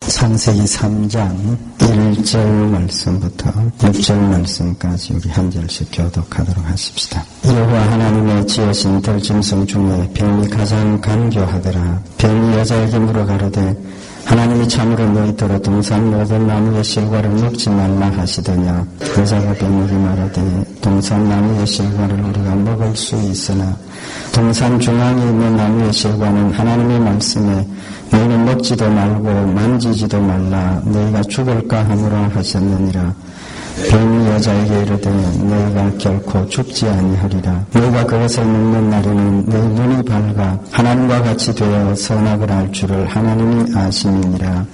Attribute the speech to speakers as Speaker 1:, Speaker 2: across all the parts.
Speaker 1: 창세기 3장 1절 말씀부터 6절 말씀까지 우리 한 절씩 교독하도록 하십시다. 여호와 하나님의 지으신 들짐승 중에 병이 가장 간교하더라. 병이 여자에게 물어가로되 하나님이 참으로 너희더러 동산 모든 나무의 실과를 먹지 말라 하시더냐. 여자가 병에게 말하되 동산 나무의 실과를 우리가 먹을 수 있으나 동산 중앙에 있는 나무의 실과는 하나님의 말씀에 너희는 먹지도 말고 만지지도 말라 너희가 죽을까 하노라 하셨느니라. 병이 여자에게 이르되 너희가 결코 죽지 아니하리라. 너희가 그것을 먹는 날에는 너희 눈이 밝아 하나님과 같이 되어 선악을 알 줄을 하나님이 아심이니라.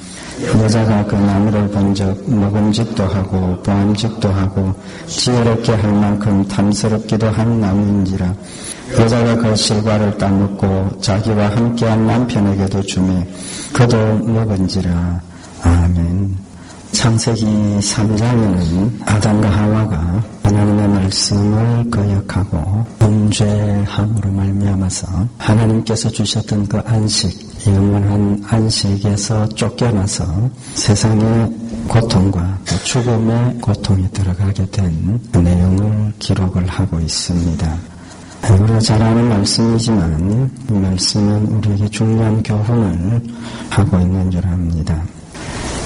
Speaker 1: 여자가 그 나무를 본즉 먹음직도 하고 보암직도 하고 지혜롭게 할 만큼 탐스럽기도 한 나무인지라. 여자가 그 실과를 따먹고 자기와 함께한 남편에게도 주매 그도 먹은지라. 아멘. 창세기 3장에는 아담과 하와가 하나님의 말씀을 거역하고 범죄함으로 말미암아서 하나님께서 주셨던 그 안식, 영원한 안식에서 쫓겨나서 세상의 고통과 또 죽음의 고통에 들어가게 된 그 내용을 기록을 하고 있습니다. 우리가 잘 아는 말씀이지만 이 말씀은 우리에게 중요한 교훈을 하고 있는 줄 압니다.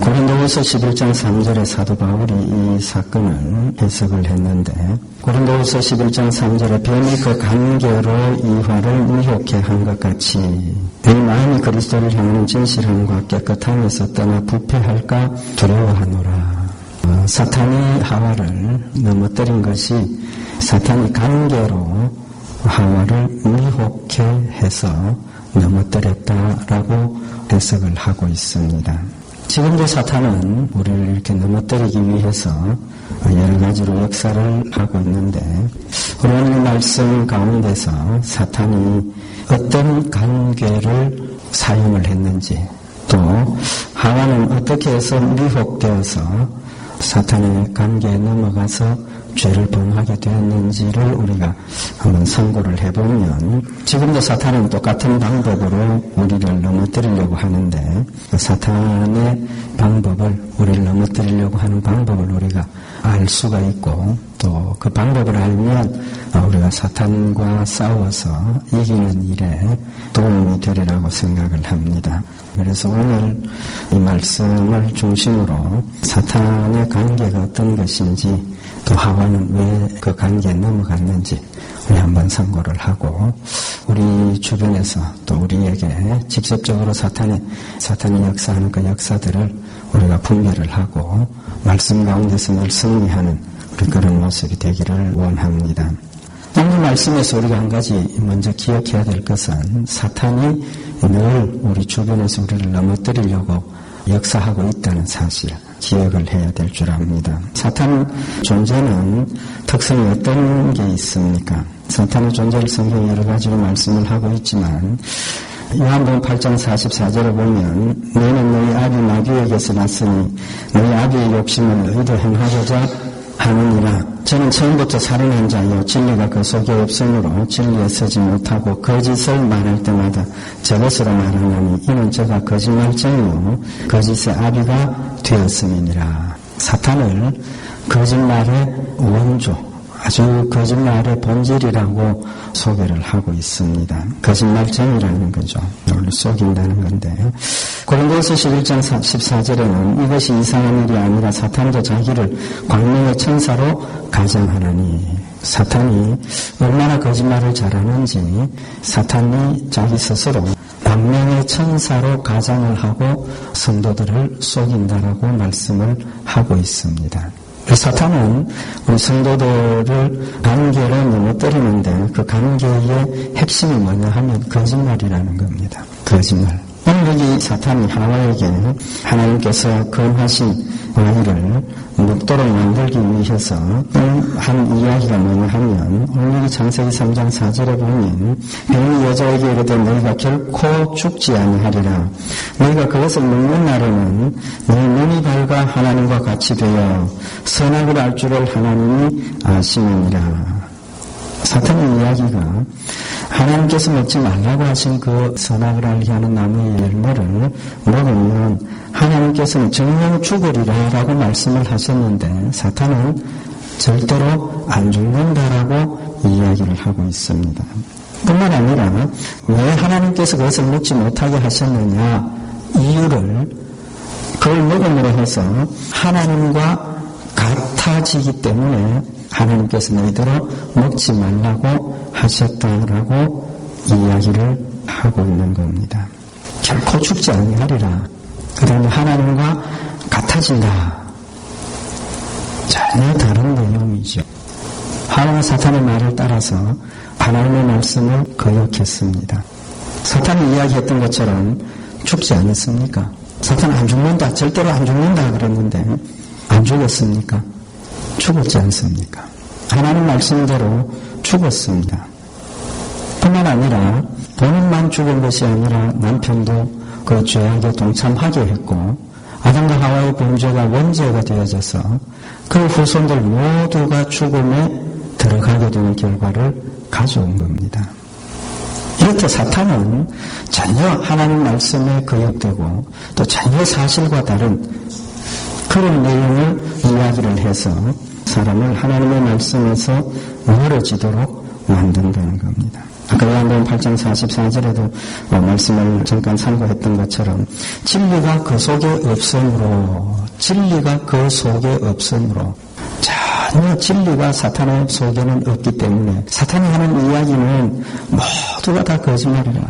Speaker 1: 고린도후서 11장 3절에 사도 바울이 이 사건을 해석을 했는데 고린도후서 11장 3절에 병이 그 관계로 이화를 미혹해 한 것 같이 네 마음이 그리스도를 향하는 진실함과 깨끗함에서 떠나 부패할까 두려워하노라. 사탄이 하와를 넘어뜨린 것이 사탄이 관계로 하와를 미혹해 해서 넘어뜨렸다라고 해석을 하고 있습니다. 지금도 사탄은 우리를 이렇게 넘어뜨리기 위해서 여러 가지로 역사를 하고 있는데 오늘 말씀 가운데서 사탄이 어떤 관계를 사용을 했는지 또 하와는 어떻게 해서 미혹되어서 사탄의 관계에 넘어가서 죄를 범하게 되었는지를 우리가 한번 상고를 해보면 지금도 사탄은 똑같은 방법으로 우리를 넘어뜨리려고 하는데 그 사탄의 방법을 우리를 넘어뜨리려고 하는 방법을 우리가 알 수가 있고 또 그 방법을 알면 우리가 사탄과 싸워서 이기는 일에 도움이 되리라고 생각을 합니다. 그래서 오늘 이 말씀을 중심으로 사탄의 관계가 어떤 것인지 또 하와는 왜 그 관계에 넘어갔는지 우리 한번 상고를 하고 우리 주변에서 또 우리에게 직접적으로 사탄이 역사하는 그 역사들을 우리가 분별을 하고 말씀 가운데서 늘 승리하는 우리 그런 모습이 되기를 원합니다. 오늘 말씀에서 우리가 한 가지 먼저 기억해야 될 것은 사탄이 늘 우리 주변에서 우리를 넘어뜨리려고 역사하고 있다는 사실 기억을 해야 될 줄 압니다. 사탄 존재는 특성이 어떤 게 있습니까? 사탄의 존재를 성경에 여러 가지로 말씀을 하고 있지만 요한복음 8장 44절을 보면 너희는 너희 아비 마귀에게서 났으니 너희 아비의 욕심을 너희도 행하고자 하느니라. 저는 처음부터 살인한 자요 진리가 그 속에 없으므로 진리에 서지 못하고 거짓을 말할 때마다 저것으로 말하나니 이는 저가 거짓말쟁이요 거짓의 아비가 되었음이니라. 사탄을 거짓말의 원조, 아주 거짓말의 본질이라고 소개를 하고 있습니다. 거짓말쟁이라는 거죠. 우리를 속인다는 건데 고린도서 11장 14절에는 이것이 이상한 일이 아니라 사탄도 자기를 광명의 천사로 가장하나니 사탄이 얼마나 거짓말을 잘하는지 사탄이 자기 스스로 광명의 천사로 가장을 하고 성도들을 속인다라고 말씀을 하고 있습니다. 사탄은 우리 성도들을 관계로 넘어뜨리는데 그 관계의 핵심이 뭐냐 하면 거짓말이라는 겁니다. 거짓말. 오늘 여기 사탄이 하와에게 하나님께서 금하신 아이를 먹도록 만들기 위해서 한 이야기가 뭐냐 하면 오늘 여기 창세기 3장 4절에 보면 병이 여자에게 이르되 너희가 결코 죽지 아니하리라. 너희가 그것을 먹는 날에는 너희 눈이 밝아 하나님과 같이 되어 선악을 알 줄을 하나님이 아시느니라. 사탄의 이야기가 하나님께서 먹지 말라고 하신 그 선악을 알게 하는 나무의 열매를 먹으면 하나님께서는 정령 죽으리라라고 말씀을 하셨는데 사탄은 절대로 안 죽는다라고 이야기를 하고 있습니다. 뿐만 아니라 왜 하나님께서 그것을 먹지 못하게 하셨느냐 이유를 그걸 먹음으로 해서 하나님과 같아지기 때문에 하나님께서 너희들로 먹지 말라고 하셨다라고 이야기를 하고 있는 겁니다. 결코 죽지 아니하리라. 그 다음에 하나님과 같아진다. 전혀 다른 내용이죠. 하나님과 사탄의 말을 따라서 하나님의 말씀을 거역했습니다. 사탄이 이야기했던 것처럼 죽지 않았습니까? 사탄은 안 죽는다. 절대로 안 죽는다 그랬는데 안 죽었습니까? 죽었지 않습니까? 하나님 말씀대로 죽었습니다. 뿐만 아니라 본인만 죽은 것이 아니라 남편도 그 죄악에 동참하게 했고 아담과 하와의 범죄가 원죄가 되어져서 그 후손들 모두가 죽음에 들어가게 되는 결과를 가져온 겁니다. 이렇게 사탄은 전혀 하나님 말씀에 거역되고 또 전혀 사실과 다른 그런 내용을 이야기를 해서 사람을 하나님의 말씀에서 멀어지도록 만든다는 겁니다. 아까 요한복음 8장 44절에도 말씀을 잠깐 참고했던 것처럼 진리가 그 속에 없으므로 전혀 진리가 사탄의 속에는 없기 때문에 사탄이 하는 이야기는 모두가 다 거짓말이라.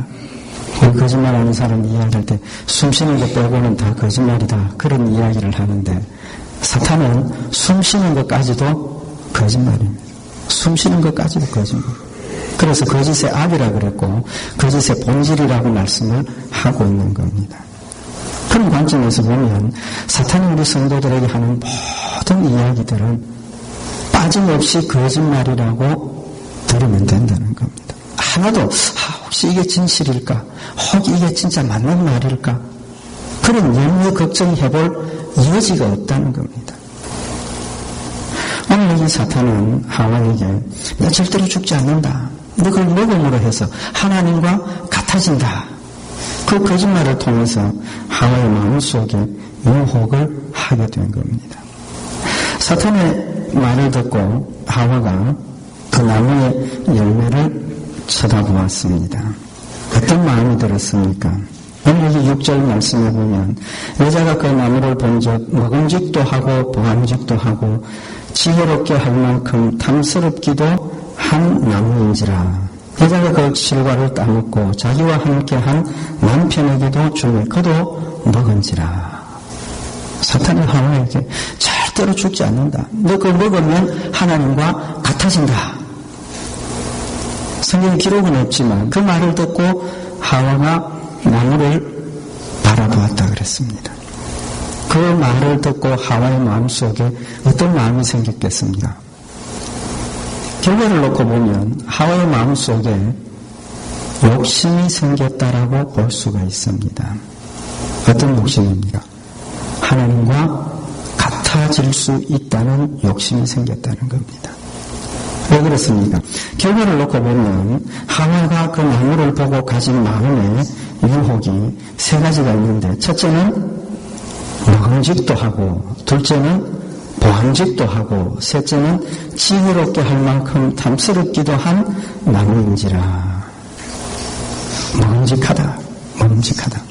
Speaker 1: 거짓말하는 사람 이야기할 때 숨쉬는 것 빼고는 다 거짓말이다. 그런 이야기를 하는데 사탄은 숨쉬는 것까지도 거짓말입니다. 숨쉬는 것까지도 거짓말. 그래서 거짓의 악이라 그랬고 거짓의 본질이라고 말씀을 하고 있는 겁니다. 그런 관점에서 보면 사탄이 우리 성도들에게 하는 모든 이야기들은 빠짐없이 거짓말이라고 들으면 된다는 겁니다. 하나도 혹시 이게 진실일까? 혹 이게 진짜 맞는 말일까? 그런 염려 걱정해볼 여지가 없다는 겁니다. 오늘 이 사탄은 하와에게 나 절대로 죽지 않는다. 너 그걸 먹음으로 해서 하나님과 같아진다. 그 거짓말을 통해서 하와의 마음속에 유혹을 하게 된 겁니다. 사탄의 말을 듣고 하와가 그 나무의 열매를 쳐다보았습니다. 어떤 마음이 들었습니까? 오늘 여기 6절 말씀에 보면 여자가 그 나무를 본즉 먹음직도 하고 보암직도 하고 지혜롭게 할 만큼 탐스럽기도 한 나무인지라. 여자가 그 실과를 따먹고 자기와 함께한 남편에게도 주매 그도 먹은지라. 사탄이 하와에게 절대로 죽지 않는다. 너 그거 먹으면 하나님과 같아진다. 성경 기록은 없지만 그 말을 듣고 하와가 나무를 바라보았다 그랬습니다. 그 말을 듣고 하와의 마음속에 어떤 마음이 생겼겠습니까? 결과를 놓고 보면 하와의 마음속에 욕심이 생겼다라고 볼 수가 있습니다. 어떤 욕심입니까? 하나님과 같아질 수 있다는 욕심이 생겼다는 겁니다. 왜 그렇습니까? 결과를 놓고 보면 하와가 그 나무를 보고 가진 마음의 유혹이 세 가지가 있는데 첫째는 먹음직도 하고 둘째는 보암직도 하고 셋째는 지혜롭게 할 만큼 탐스럽기도 한 나무인지라. 먹음직하다.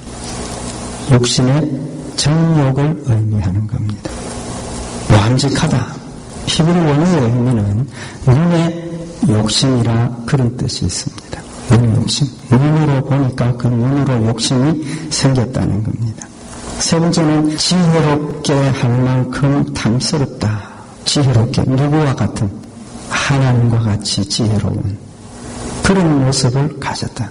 Speaker 1: 욕심의 정욕을 의미하는 겁니다. 보암직하다. 히브리 원어의 의미는 눈의 욕심이라 그런 뜻이 있습니다. 눈의 욕심. 눈으로 보니까 그 눈으로 욕심이 생겼다는 겁니다. 세 번째는 지혜롭게 할 만큼 탐스럽다. 지혜롭게 누구와 같은 하나님과 같이 지혜로운 그런 모습을 가졌다.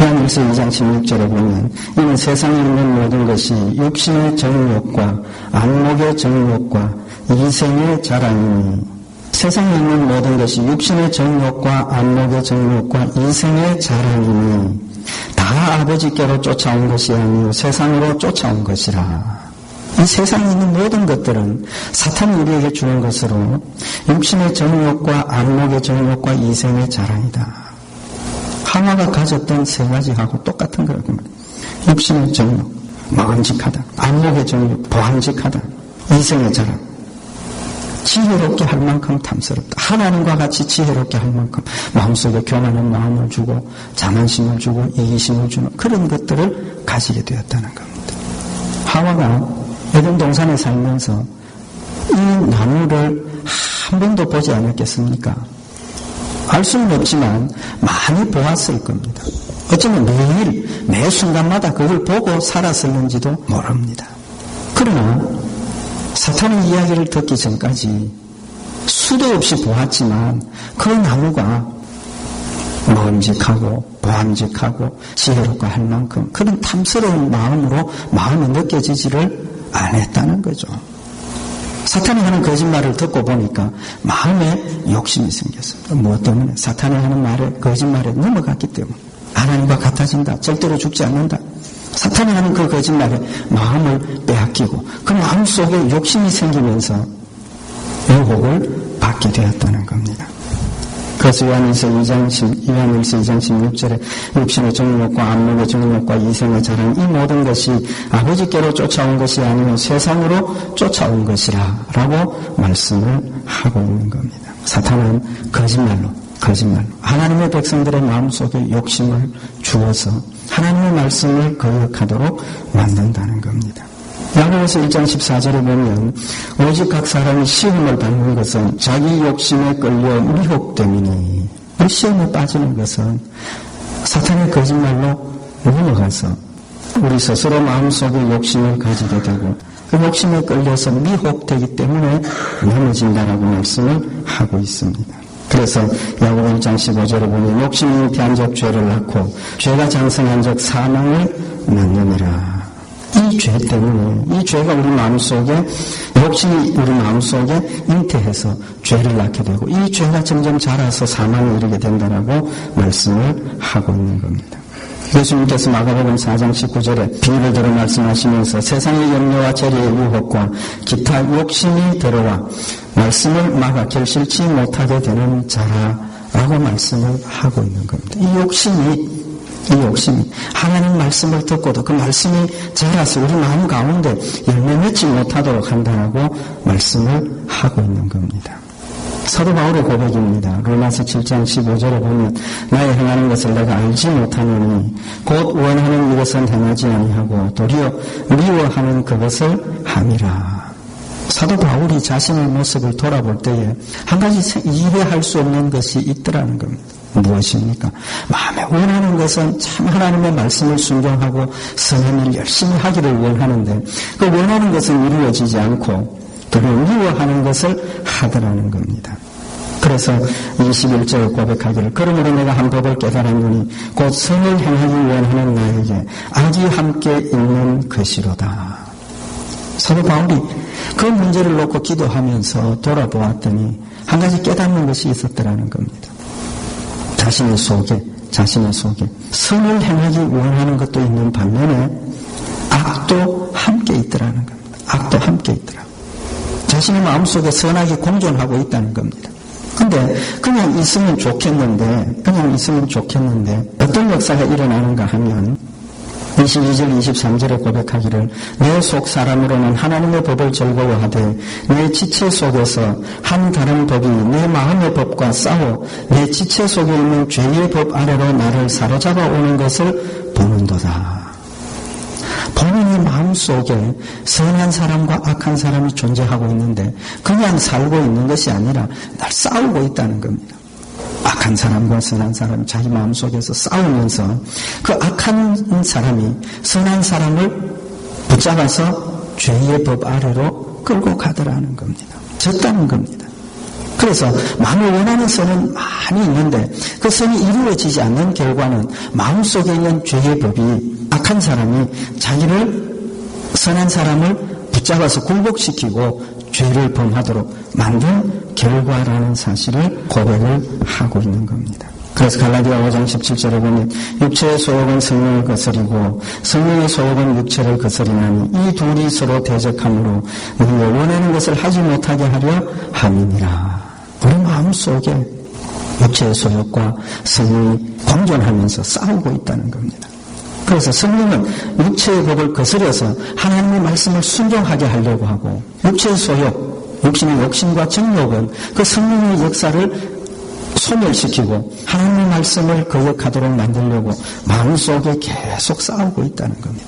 Speaker 1: 요한일서 2장 16절에 보면 이는 세상에 있는 모든 것이 육신의 정욕과 안목의 정욕과 이생의 자랑이니 세상에 있는 모든 것이 육신의 정욕과 안목의 정욕과 이생의 자랑이니 다 아버지께로 쫓아온 것이 아니요 세상으로 쫓아온 것이라. 이 세상에 있는 모든 것들은 사탄이 우리에게 주는 것으로 육신의 정욕과 안목의 정욕과 이생의 자랑이다. 하와가 가졌던 세 가지하고 똑같은 거라고 말이에요. 육신의 정욕, 먹음직하다. 안목의 정욕, 보암직하다. 이성의 자랑. 지혜롭게 할 만큼 탐스럽다. 하나님과 같이 지혜롭게 할 만큼 마음속에 교만한 마음을 주고 자만심을 주고 이기심을 주는 그런 것들을 가지게 되었다는 겁니다. 하와가 에덴 동산에 살면서 이 나무를 한 번도 보지 않았겠습니까? 알 수는 없지만 많이 보았을 겁니다. 어쩌면 매일 매 순간마다 그걸 보고 살았을는지도 모릅니다. 그러나 사탄의 이야기를 듣기 전까지 수도 없이 보았지만 그 나무가 먹음직하고 보암직하고 지혜롭고 할 만큼 그런 탐스러운 마음으로 마음이 느껴지지를 않았다는 거죠. 사탄이 하는 거짓말을 듣고 보니까 마음에 욕심이 생겼습니다. 무엇 때문에? 사탄이 하는 말에 거짓말에 넘어갔기 때문에. 하나님과 같아진다. 절대로 죽지 않는다. 사탄이 하는 그 거짓말에 마음을 빼앗기고 그 마음속에 욕심이 생기면서 유혹을 받게 되었다는 겁니다. 그래서 요한일서 2장 16절에 육신의 정욕과 안목의 정욕과 이성의 자랑 이 모든 것이 아버지께로 쫓아온 것이 아니면 세상으로 쫓아온 것이라 라고 말씀을 하고 있는 겁니다. 사탄은 거짓말로 하나님의 백성들의 마음속에 욕심을 주어서 하나님의 말씀을 거역하도록 만든다는 겁니다. 야고보서 1장 14절에 보면 오직 각 사람이 시험을 받는 것은 자기 욕심에 끌려 미혹됨이니 이 시험에 빠지는 것은 사탄의 거짓말로 넘어가서 우리 스스로 마음속에 욕심을 가지게 되고 그 욕심에 끌려서 미혹되기 때문에 넘어진다라고 말씀을 하고 있습니다. 그래서 야고보 1장 15절에 보면 욕심이 잉태한 적 죄를 낳고 죄가 장성한 적 사망을 낳느니라. 이 죄 때문에 이 죄가 우리 마음속에 욕심이 우리 마음속에 잉태해서 죄를 낳게 되고 이 죄가 점점 자라서 사망에 이르게 된다라고 말씀을 하고 있는 겁니다. 예수님께서 마가복음 4장 19절에 비유를 들어 말씀하시면서 세상의 염려와 재리의 유혹과 기타 욕심이 들어와 말씀을 막아 결실치 못하게 되는 자라라고 말씀을 하고 있는 겁니다. 이 욕심이 하나님 말씀을 듣고도 그 말씀이 자라서 우리 마음 가운데 열매 맺지 못하도록 한다고 말씀을 하고 있는 겁니다. 사도 바울의 고백입니다. 로마서 7장 15절에 보면 나의 행하는 것을 내가 알지 못하노니 곧 원하는 이것은 행하지 아니하고 도리어 미워하는 그것을 함이라. 사도 바울이 자신의 모습을 돌아볼 때에 한 가지 이해할 수 없는 것이 있더라는 겁니다. 무엇입니까? 마음에 원하는 것은 참 하나님의 말씀을 순종하고 선한 일 열심히 하기를 원하는데 그 원하는 것은 이루어지지 않고 도리어 미워하는 것을 하더라는 겁니다. 그래서 21절에 고백하기를 그러므로 내가 한 법을 깨달았노니 곧 선을 행하기 원하는 나에게 악이 함께 있는 것이로다. 사도 바울이 그 문제를 놓고 기도하면서 돌아보았더니 한 가지 깨닫는 것이 있었더라는 겁니다. 자신의 속에 선을 행하기 원하는 것도 있는 반면에 악도 함께 있더라는 겁니다. 악도 함께 있더라. 자신의 마음속에 선악이 공존하고 있다는 겁니다. 근데 그냥 있으면 좋겠는데 어떤 역사가 일어나는가 하면 22절 23절에 고백하기를 내 속 사람으로는 하나님의 법을 즐거워하되 내 지체 속에서 한 다른 법이 내 마음의 법과 싸워 내 지체 속에 있는 죄의 법 아래로 나를 사로잡아 오는 것을 보는도다. 본인의 마음속에 선한 사람과 악한 사람이 존재하고 있는데 그냥 살고 있는 것이 아니라 날 싸우고 있다는 겁니다. 악한 사람과 선한 사람이 자기 마음속에서 싸우면서 그 악한 사람이 선한 사람을 붙잡아서 죄의 법 아래로 끌고 가더라는 겁니다. 졌다는 겁니다. 그래서 마음을 원하는 선은 많이 있는데 그 선이 이루어지지 않는 결과는 마음속에 있는 죄의 법이 악한 사람이 자기를 선한 사람을 붙잡아서 굴복시키고 죄를 범하도록 만든 결과라는 사실을 고백을 하고 있는 겁니다. 그래서 갈라디아 5장 17절에 보면 육체의 소욕은 성령을 거스리고 성령의 소욕은 육체를 거스리나니 이 둘이 서로 대적하므로 우리가 원하는 것을 하지 못하게 하려 함이니라. 우리 마음속에 육체의 소욕과 성령이 공존하면서 싸우고 있다는 겁니다. 그래서 성령은 육체의 법을 거스려서 하나님의 말씀을 순종하게 하려고 하고, 육체의 소욕, 육신의 욕심과 정욕은 그 성령의 역사를 소멸시키고 하나님의 말씀을 거역하도록 만들려고 마음속에 계속 싸우고 있다는 겁니다.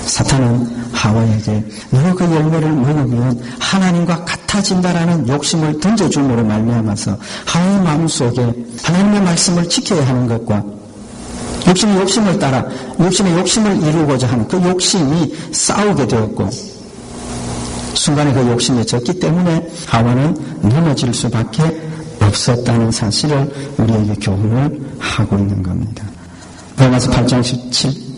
Speaker 1: 사탄은 하와에게 너가 그 열매를 먹으면 하나님과 같아진다라는 욕심을 던져줌으로 말미암아서 하와의 마음속에 하나님의 말씀을 지켜야 하는 것과 육신의 욕심을 따라 육신의 욕심을 이루고자 하는 그 욕심이 싸우게 되었고, 순간에 그 욕심에 졌기 때문에 하와는 넘어질 수밖에 없었다는 사실을 우리에게 교훈을 하고 있는 겁니다. 로마서 8장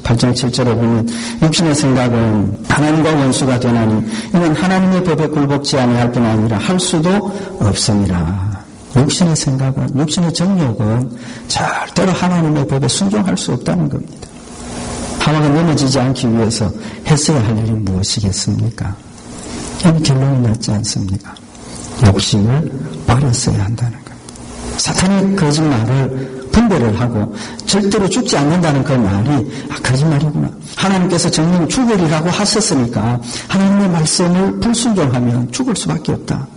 Speaker 1: 7절에 보면 육신의 생각은 하나님과 원수가 되나니 이는 하나님의 법에 굴복지 아니할 뿐 아니라 할 수도 없으니라. 육신의 생각은, 육신의 정욕은 절대로 하나님의 법에 순종할 수 없다는 겁니다. 하와가 넘어지지 않기 위해서 했어야 할 일이 무엇이겠습니까? 결론이 났지 않습니까? 욕심을 버렸어야 한다는 겁니다. 사탄의 거짓말을 분별을 하고 절대로 죽지 않는다는 그 말이 거짓말이구나. 하나님께서 정령 죽으리라고 하셨으니까 하나님의 말씀을 불순종하면 죽을 수밖에 없다.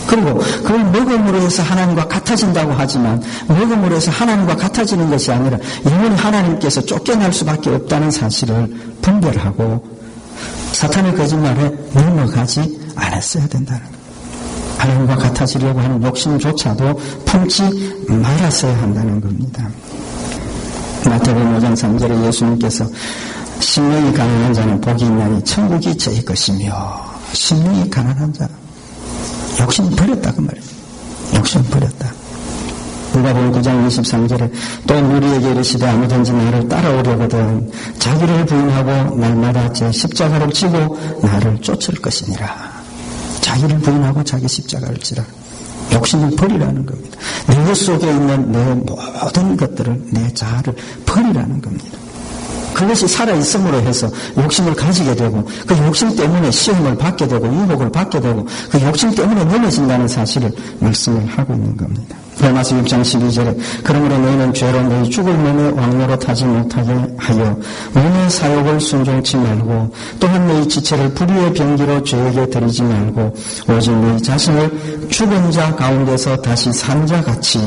Speaker 1: 그리고 그걸 먹음으로 해서 하나님과 같아진다고 하지만 먹음으로 해서 하나님과 같아지는 것이 아니라 영원히 하나님께서 쫓겨날 수밖에 없다는 사실을 분별하고 사탄의 거짓말에 넘어가지 않았어야 된다는 거예요. 하나님과 같아지려고 하는 욕심조차도 품지 말았어야 한다는 겁니다. 마태복음 5장 3절에 예수님께서 심령이 가난한 자는 복이 있나니 천국이 저희 것이며, 심령이 가난한 자, 욕심 버렸다 그 말이에요. 욕심 버렸다. 누가복음 9장 23절에 또 우리에게 이르시되 아무든지 나를 따라오려거든 자기를 부인하고 날마다 제 십자가를 지고 나를 쫓을 것이니라. 자기를 부인하고 자기 십자가를 지라. 욕심을 버리라는 겁니다. 내 것 속에 있는 내 모든 것들을, 내 자아를 버리라는 겁니다. 그것이 살아있음으로 해서 욕심을 가지게 되고 그 욕심 때문에 시험을 받게 되고 유혹을 받게 되고 그 욕심 때문에 넘어진다는 사실을 말씀을 하고 있는 겁니다. 로마서 6장 12절에 그러므로 너희는 죄로 너희 죽을 몸에 왕노로 타지 못하게 하여 몸의 사욕을 순종치 말고 또한 너희 지체를 불의의 병기로 죄에게 드리지 말고 오직 너희 자신을 죽은 자 가운데서 다시 산 자 같이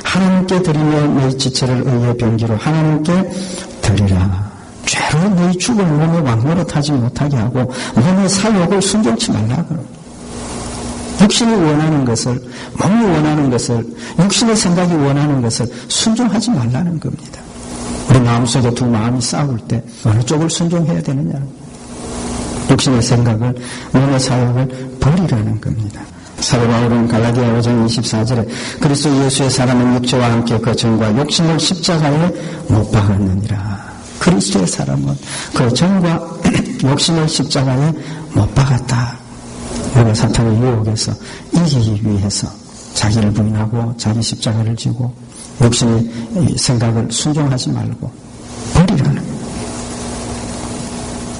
Speaker 1: 하나님께 드리며 너희 지체를 의의 병기로 하나님께 드리라. 죄로 너희 죽을 몸에 왕노로 타지 못하게 하고 몸의 사욕을 순종치 말라고. 육신이 원하는 것을, 몸이 원하는 것을, 육신의 생각이 원하는 것을 순종하지 말라는 겁니다. 우리 마음속에 두 마음이 싸울 때 어느 쪽을 순종해야 되느냐. 육신의 생각을, 몸의 사욕을 버리라는 겁니다. 사도 바울은 갈라디아 5장 24절에 그리스도 예수의 사람은 육체와 함께 그 정과 욕심을 십자가에 못 박았느니라. 그리스도의 사람은 그 정과 욕심을 십자가에 못 박았다. 우리가 사탄의 유혹에서 이기기 위해서 자기를 부인하고 자기 십자가를 지고 욕심의 생각을 순종하지 말고 버리라는 거예요.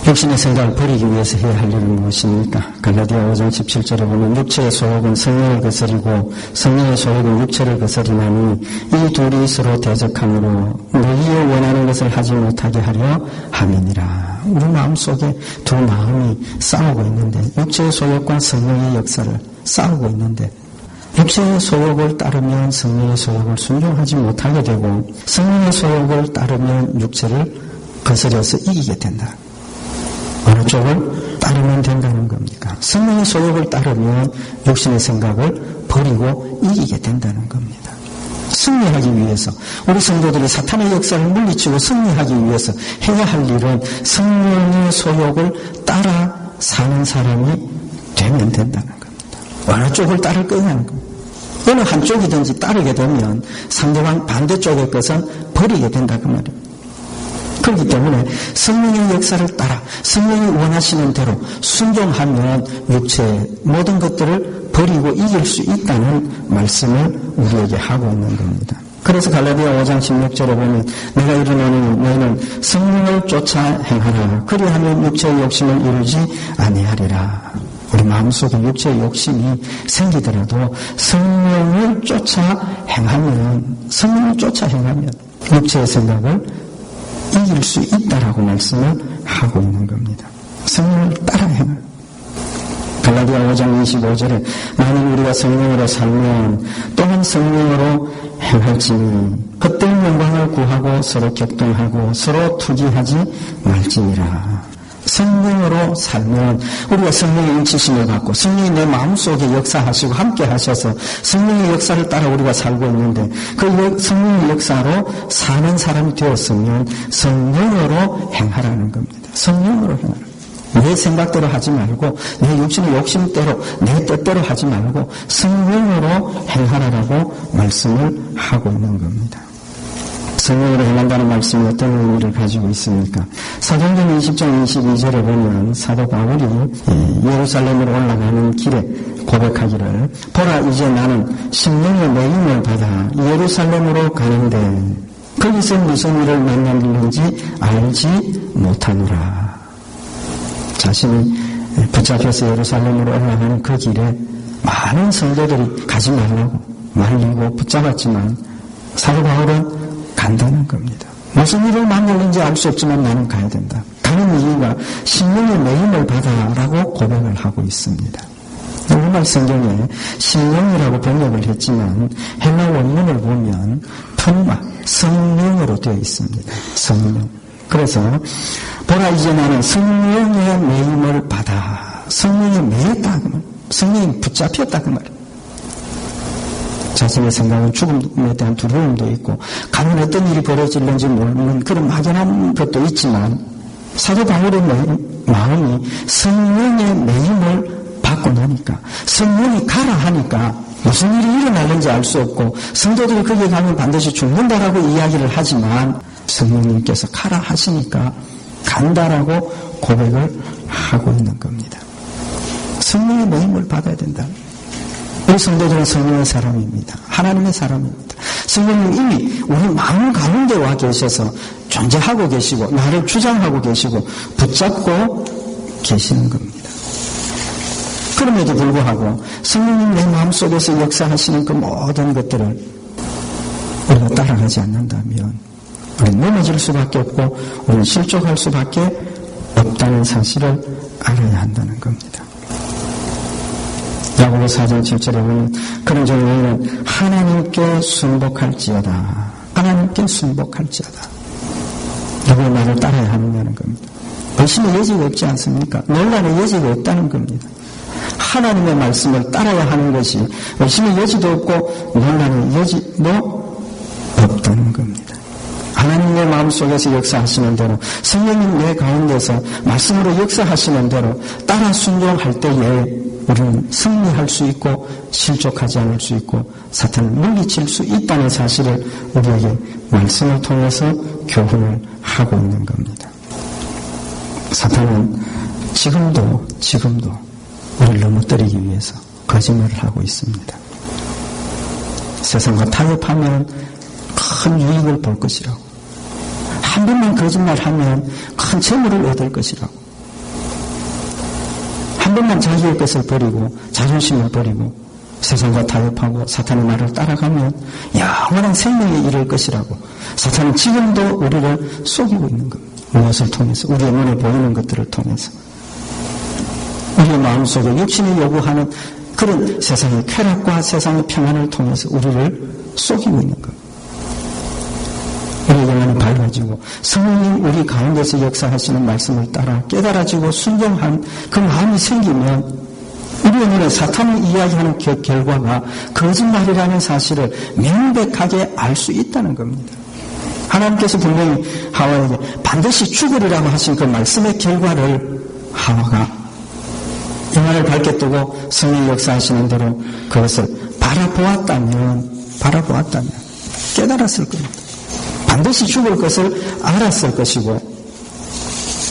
Speaker 1: 육신의 생각을 버리기 위해서 해야 할 일은 무엇입니까? 갈라디아 5장 17절에 보면 육체의 소욕은 성령을 거스리고 성령의 소욕은 육체를 거스리나니 이 둘이 서로 대적함으로 너희의 원하는 것을 하지 못하게 하려 함이니라. 우리 마음속에 두 마음이 싸우고 있는데 육체의 소욕과 성령의 역사를 싸우고 있는데 육체의 소욕을 따르면 성령의 소욕을 순종하지 못하게 되고 성령의 소욕을 따르면 육체를 거스려서 이기게 된다. 어느 쪽을 따르면 된다는 겁니까? 성령의 소욕을 따르면 육신의 생각을 버리고 이기게 된다는 겁니다. 승리하기 위해서 우리 성도들이 사탄의 역사를 물리치고 승리하기 위해서 해야 할 일은 성령의 소욕을 따라 사는 사람이 되면 된다는 겁니다. 어느 쪽을 따를 거냐는 겁니다. 어느 한쪽이든지 따르게 되면 상대방 반대쪽의 것은 버리게 된다 그 말입니다. 그렇기 때문에 성령의 역사를 따라 성령이 원하시는 대로 순종하면 육체의 모든 것들을 버리고 이길 수 있다는 말씀을 우리에게 하고 있는 겁니다. 그래서 갈라디아 5장 16절에 보면 내가 이르노니 너희는 성령을 쫓아 행하라. 그리하면 육체의 욕심을 이루지 아니하리라. 우리 마음속에 육체의 욕심이 생기더라도 성령을 쫓아 행하면 육체의 생각을 이길 수 있다라고 말씀을 하고 있는 겁니다. 성령을 따라 행하면. 갈라디아 5장 25절에 만일 우리가 성령으로 살면 또한 성령으로 행할지니 헛된 영광을 구하고 서로 격동하고 서로 투기하지 말지니라. 성령으로 살면 우리가 성령의 인치심을 받고 성령이 내 마음속에 역사하시고 함께 하셔서 성령의 역사를 따라 우리가 살고 있는데 그 성령의 역사로 사는 사람이 되었으면 성령으로 행하라는 겁니다. 성령으로 행하라. 내 생각대로 하지 말고 내 육신의 욕심대로 내 뜻대로 하지 말고 성령으로 행하라라고 말씀을 하고 있는 겁니다. 성령으로 행한다는 말씀이 어떤 의미를 가지고 있습니까? 사도행전 20장 22절에 보면 사도 바울이 예루살렘으로 올라가는 길에 고백하기를 보라 이제 나는 심령의 매임을 받아 예루살렘으로 가는데 거기서 무슨 일을 만났는지 알지 못하노라. 자신이 붙잡혀서 예루살렘으로 올라가는 그 길에 많은 성도들이 가지 말라고 말리고 붙잡았지만 사도 바울은 간다는 겁니다. 무슨 일을 만났는지 알 수 없지만 나는 가야 된다. 가는 이유가 심령의 매임을 받아라고 고백을 하고 있습니다. 오늘 성경에 심령이라고 번역을 했지만 헬라 원문을 보면 푸마, 성령으로 되어 있습니다. 성령. 그래서 보라 이제 나는 성령의 매임을 받아. 성령에 매였다 그 말. 성령이 붙잡혔다 그 말. 자신의 생각은 죽음에 대한 두려움도 있고 가면 어떤 일이 벌어질는지 모르는 그런 막연한 것도 있지만 사도 바울의 마음이 성령의 매임을 받고 나니까 성령이 가라 하니까 무슨 일이 일어나는지 알 수 없고 성도들이 거기에 가면 반드시 죽는다라고 이야기를 하지만 성령님께서 가라 하시니까 간다라고 고백을 하고 있는 겁니다. 성령의 매임을 받아야 된다. 우리 성도들은 성령의 사람입니다. 하나님의 사람입니다. 성령님 이미 우리 마음 가운데 와 계셔서 존재하고 계시고 나를 주장하고 계시고 붙잡고 계시는 겁니다. 그럼에도 불구하고 성령님 내 마음속에서 역사하시는 그 모든 것들을 우리가 따라가지 않는다면 우리는 넘어질 수밖에 없고 우리는 실족할 수밖에 없다는 사실을 알아야 한다는 겁니다. 야고보 4장 7절에 보면 그런 종류는 하나님께 순복할지어다. 하나님께 순복할지어다. 누구의 말을 따라야 하느냐는 겁니다. 의심의 여지가 없지 않습니까? 논란의 여지가 없다는 겁니다. 하나님의 말씀을 따라야 하는 것이 의심의 여지도 없고 논란의 여지도 없다는 겁니다. 하나님의 마음속에서 역사하시는 대로 성령님 내 가운데서 말씀으로 역사하시는 대로 따라 순종할 때에 우리는 승리할 수 있고 실족하지 않을 수 있고 사탄을 물리칠 수 있다는 사실을 우리에게 말씀을 통해서 교훈을 하고 있는 겁니다. 사탄은 지금도 우리를 넘어뜨리기 위해서 거짓말을 하고 있습니다. 세상과 타협하면 큰 유익을 볼 것이라고, 한 번만 거짓말하면 큰 재물을 얻을 것이라고, 한 번만 자기의 것을 버리고 자존심을 버리고 세상과 타협하고 사탄의 말을 따라가면 영원한 생명에 이를 것이라고 사탄은 지금도 우리를 속이고 있는 겁니다. 무엇을 통해서? 우리의 눈에 보이는 것들을 통해서 우리의 마음속에 육신이 요구하는 그런 세상의 쾌락과 세상의 평안을 통해서 우리를 속이고 있는 겁니다. 우리의 영혼이 밝아지고 성령님 우리 가운데서 역사하시는 말씀을 따라 깨달아지고 순종한 그 마음이 생기면 우리의 눈에 사탄이 이야기하는 결과가 거짓말이라는 사실을 명백하게 알 수 있다는 겁니다. 하나님께서 분명히 하와에게 반드시 죽으리라고 하신 그 말씀의 결과를 하와가 영혼을 밝게 뜨고 성령이 역사하시는 대로 그것을 바라보았다면 깨달았을 겁니다. 반드시 죽을 것을 알았을 것이고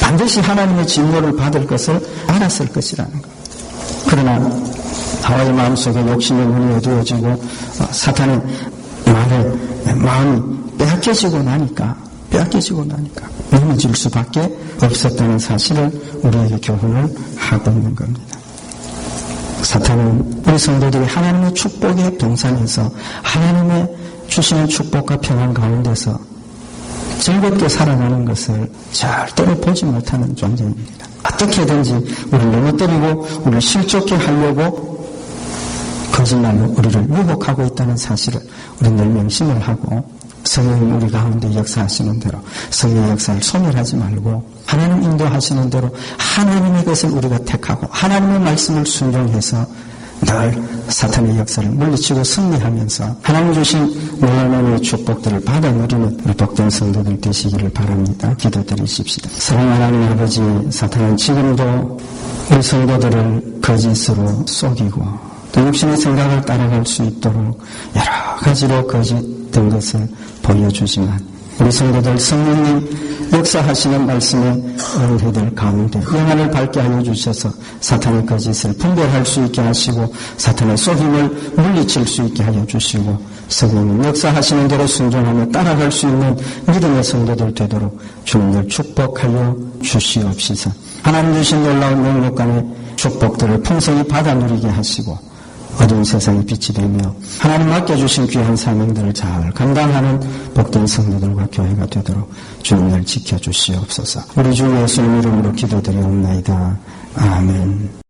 Speaker 1: 반드시 하나님의 진노를 받을 것을 알았을 것이라는 것. 그러나 하와의 마음속에 욕심의 문이 어두워지고 사탄의 말에 마음이 빼앗겨지고 나니까 넘어질 수밖에 없었다는 사실을 우리에게 교훈을 하고 있는 겁니다. 사탄은 우리 성도들이 하나님의 축복의 동산에서 하나님의 주시는 축복과 평안 가운데서 즐겁게 살아가는 것을 절대로 보지 못하는 존재입니다. 어떻게든지 우리를 넘어뜨리고 우리를 실족해 하려고 거짓말로 우리를 유혹하고 있다는 사실을 우리는 늘 명심을 하고 성령님 우리 가운데 역사하시는 대로 성령의 역사를 소멸하지 말고 하나님 인도하시는 대로 하나님의 것을 우리가 택하고 하나님의 말씀을 순종해서 늘 사탄의 역사를 물리치고 승리하면서 하나님 주신 놀라운 축복들을 받아 누리는 우리 복된 성도들 되시기를 바랍니다. 기도드리십시다. 사랑하는 하나님 아버지, 사탄은 지금도 우리 성도들을 거짓으로 속이고 또 육신의 생각을 따라갈 수 있도록 여러 가지로 거짓된 것을 보여주지만 우리 성도들 성령님 역사하시는 말씀의 은혜들 가운데 영안을 밝게 하여 주셔서 사탄의 거짓을 분별할 수 있게 하시고 사탄의 속임을 물리칠 수 있게 하여 주시고 성령님 역사하시는 대로 순종하며 따라갈 수 있는 믿음의 성도들 되도록 주님을 축복하여 주시옵시서. 하나님 주신 놀라운 능력간의 축복들을 풍성히 받아 누리게 하시고 어두운 세상의 빛이 되며 하나님 맡겨주신 귀한 사명들을 잘 감당하는 복된 성도들과 교회가 되도록 주님을 지켜주시옵소서. 우리 주 예수님 이름으로 기도드리옵나이다. 아멘.